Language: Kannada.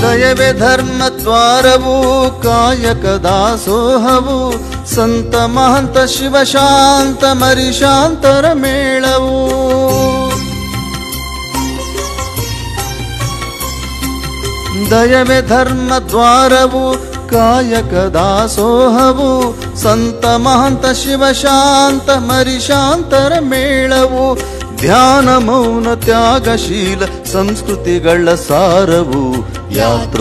ದಯವೇ ಧರ್ಮ ದ್ವಾರವು ಕಾಯಕ ದಾಸೋಹವು ಸಂತ ಮಹಂತ ಶಿವಶಾಂತ ಮರಿಶಾಂತರ ಮೇಳವು ದಯವೇ ಧರ್ಮ ದ್ವಾರವು ಕಾಯಕ ದಾಸೋಹವು ಸಂತ ಮಹಂತ ಶಿವಶಾಂತ ಮರಿಶಾಂತರ ಮೇಳವು ಧ್ಯಾನ ಮೌನ ತ್ಯಾಗಶೀಲ ಸಂಸ್ಕೃತಿಗಳ ಸಾರವು ಯಾತ್ರ